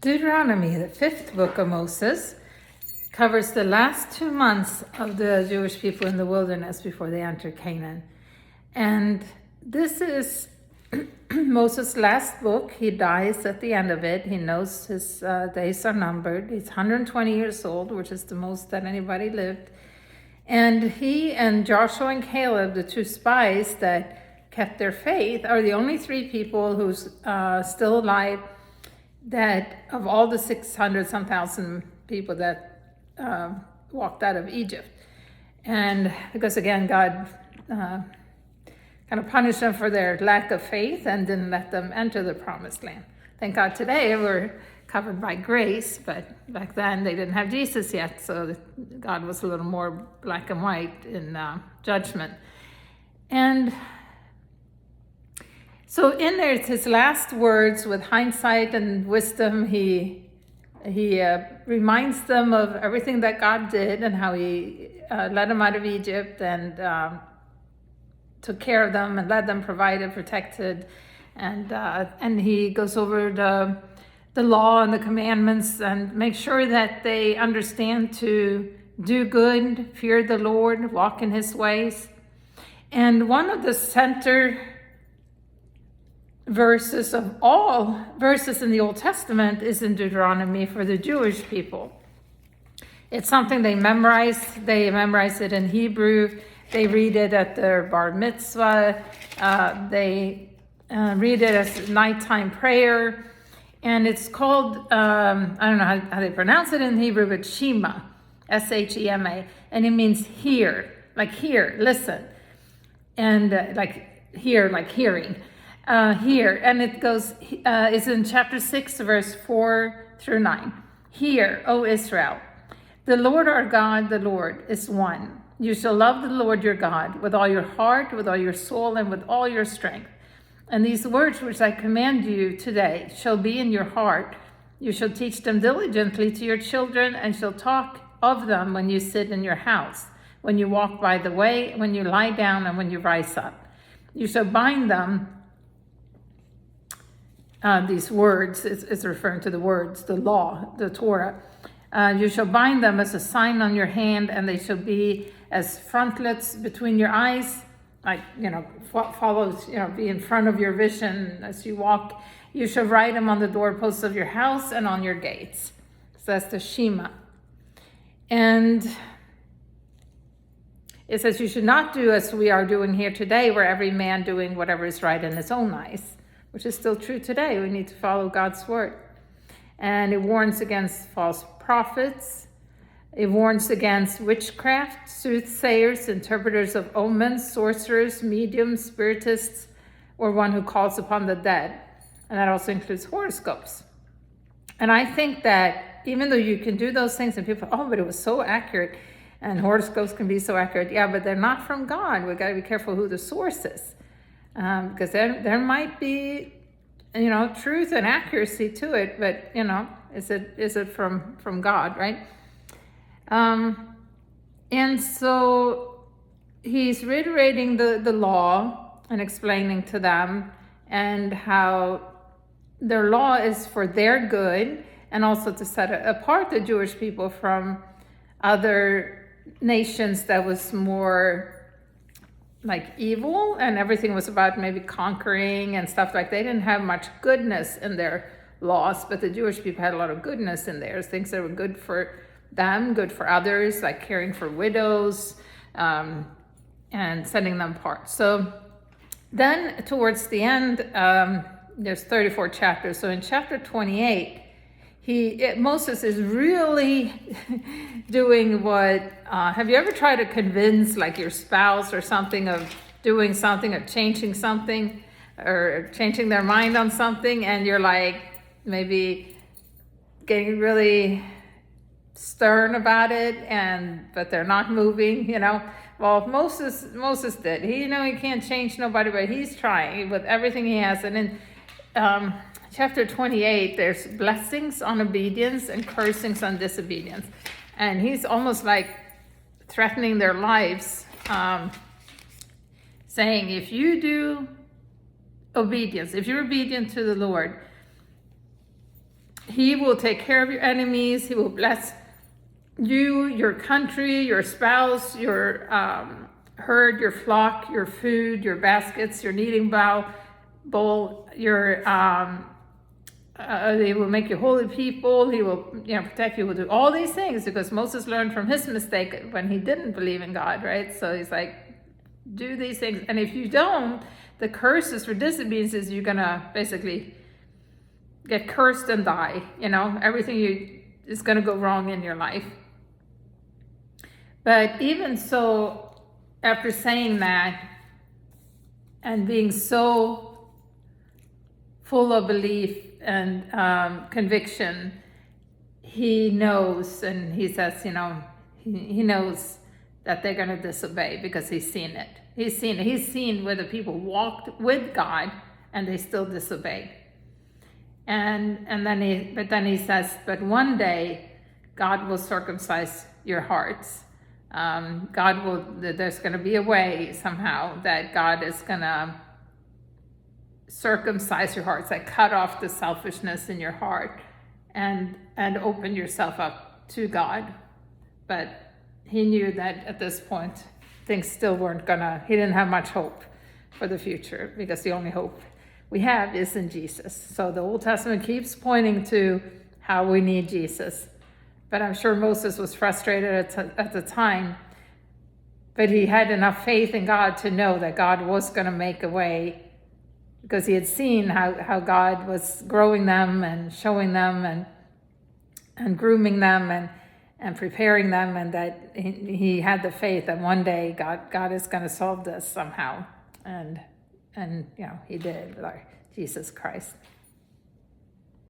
Deuteronomy, the fifth book of Moses, covers the last 2 months of the Jewish people in the wilderness before they enter Canaan. And this is Moses' last book. He dies at the end of it. He knows his days are numbered. He's 120 years old, which is the most that anybody lived. And he and Joshua and Caleb, the two spies that kept their faith, are the only three people who's still alive that of all the 600 some thousand people that walked out of Egypt. And because again, God kind of punished them for their lack of faith and didn't let them enter the promised land. Thank God today we're covered by grace, but back then they didn't have Jesus yet, so God was a little more black and white in judgment. And so in there, it's his last words with hindsight and wisdom. He reminds them of everything that God did and how he led them out of Egypt and took care of them and led them, provided, protected. And he goes over the law and the commandments and make sure that they understand to do good, fear the Lord, walk in his ways. And one of the center verses of all verses in the Old Testament is in Deuteronomy for the Jewish people. It's something they memorize. They memorize it in Hebrew. They read it at their bar mitzvah. They read it as nighttime prayer. And it's called, I don't know how they pronounce it in Hebrew, but Shema, S-H-E-M-A. And it means hear, like hear, listen. And like hear, like hearing. Hear, and it goes, is in chapter 6, verse 4-9. Hear, O Israel, the Lord our God, the Lord is one. You shall love the Lord your God with all your heart, with all your soul, and with all your strength. And these words which I command you today shall be in your heart. You shall teach them diligently to your children, and shall talk of them when you sit in your house, when you walk by the way, when you lie down, and when you rise up. You shall bind them. These words is referring to the words, the law, the Torah. You shall bind them as a sign on your hand, and they shall be as frontlets between your eyes, like, follows, be in front of your vision as you walk. You shall write them on the doorposts of your house and on your gates. So that's the Shema. And it says you should not do as we are doing here today, where every man doing whatever is right in his own eyes, which is still true today. We need to follow God's word. And it warns against false prophets. It warns against witchcraft, soothsayers, interpreters of omens, sorcerers, mediums, spiritists, or one who calls upon the dead. And that also includes horoscopes. And I think that even though you can do those things and people, but it was so accurate, and horoscopes can be so accurate. Yeah, but they're not from God. We got to be careful who the source is. Because there might be, truth and accuracy to it, but is it from God, right? And so he's reiterating the law and explaining to them and how their law is for their good, and also to set apart the Jewish people from other nations that was more like evil, and everything was about maybe conquering and stuff like. They didn't have much goodness in their laws, but the Jewish people had a lot of goodness in theirs, things that were good for them, good for others, like caring for widows and setting them apart. So then towards the end, there's 34 chapters. So in chapter 28, Moses is really doing what, have you ever tried to convince like your spouse or something of doing something, of changing something, or changing their mind on something, and you're like maybe getting really stern about it, but they're not moving, Well, Moses did. He can't change nobody, but he's trying with everything he has. And in chapter 28, there's blessings on obedience and cursings on disobedience. And he's almost like threatening their lives, saying, if you do obedience, if you're obedient to the Lord, He will take care of your enemies. He will bless you, your country, your spouse, your herd, your flock, your food, your baskets, your kneading bowl, your he will make you holy people. He will, protect you. He will do all these things because Moses learned from his mistake when he didn't believe in God, right? So he's like, do these things. And if you don't, the curses for disobedience is you're going to basically get cursed and die. Everything is going to go wrong in your life. But even so, after saying that and being so full of belief and conviction, he knows, and he says, he knows that they're going to disobey because he's seen it. He's seen where the people walked with God and they still disobeyed. And then he says, but one day God will circumcise your hearts. There's going to be a way somehow that God is going to circumcise your hearts, like cut off the selfishness in your heart and open yourself up to God. But he knew that at this point, things still he didn't have much hope for the future because the only hope we have is in Jesus. So the Old Testament keeps pointing to how we need Jesus. But I'm sure Moses was frustrated at the time, but he had enough faith in God to know that God was going to make a way because he had seen how God was growing them and showing them and grooming them and preparing them, and that he had the faith that one day God is going to solve this somehow. And he did with our Jesus Christ.